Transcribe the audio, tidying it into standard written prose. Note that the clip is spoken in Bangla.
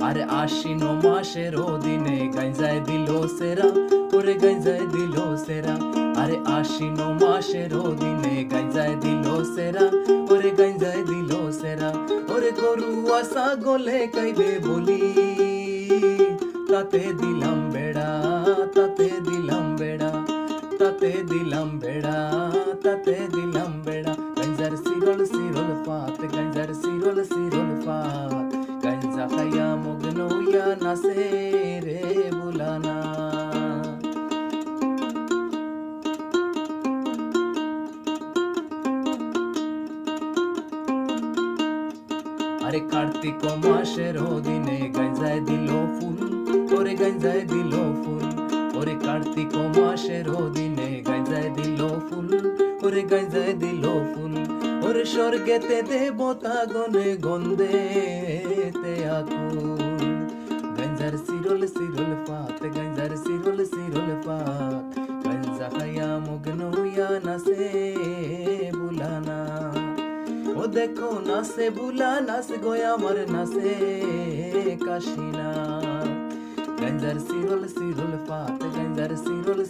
আর আশ্বিন মাসের দিনে গাঞ্জায় দিল সেরা, ওরে গাঞ্জায় দিল সেরা। আরে আশ্বিন মাসের দিনে গাঞ্জায় দিল সেরা, ওরে গাঞ্জায় দিল সেরা। ওরে গরু আসা গলে কাইবে বলি, তাতে দিলাম বেড়া, তাতে দিলাম বেড়া, তাতে দিলাম বেড়া, তাতে দিলাম বেড়া। গাঞ্জার সিরল সিরল পাত, গাঞ্জার সিরল সিরল পাত, গাঞ্জা খাইয়া মগ্ন হইয়া নাচে রে বুলানা। আরে কার্তিক মাসের দিনে গাঞ্জায় দিল ফুল, ওরে গাঞ্জায় দিল ফুল। ওরে কার্তিক মাসের দিনে গাঞ্জায় দিল ফুল, ওরে গাঞ্জায় দিল ফুল। ওরে স্বর্গেতে দেবতা গনে গন্ধেতে আকুল। গাঞ্জার সিরল সিরল পাত, গাঞ্জার সিরল সিরল পাত, গাঞ্জা খাইয়া মগ্ন হইয়া নাচে বুলানা। ও দেখো নাচে বুলা, নাচ গো আমার নাচে কাশিনা। গাঞ্জার সিরল সিরল পাত, গাঞ্জার সিরল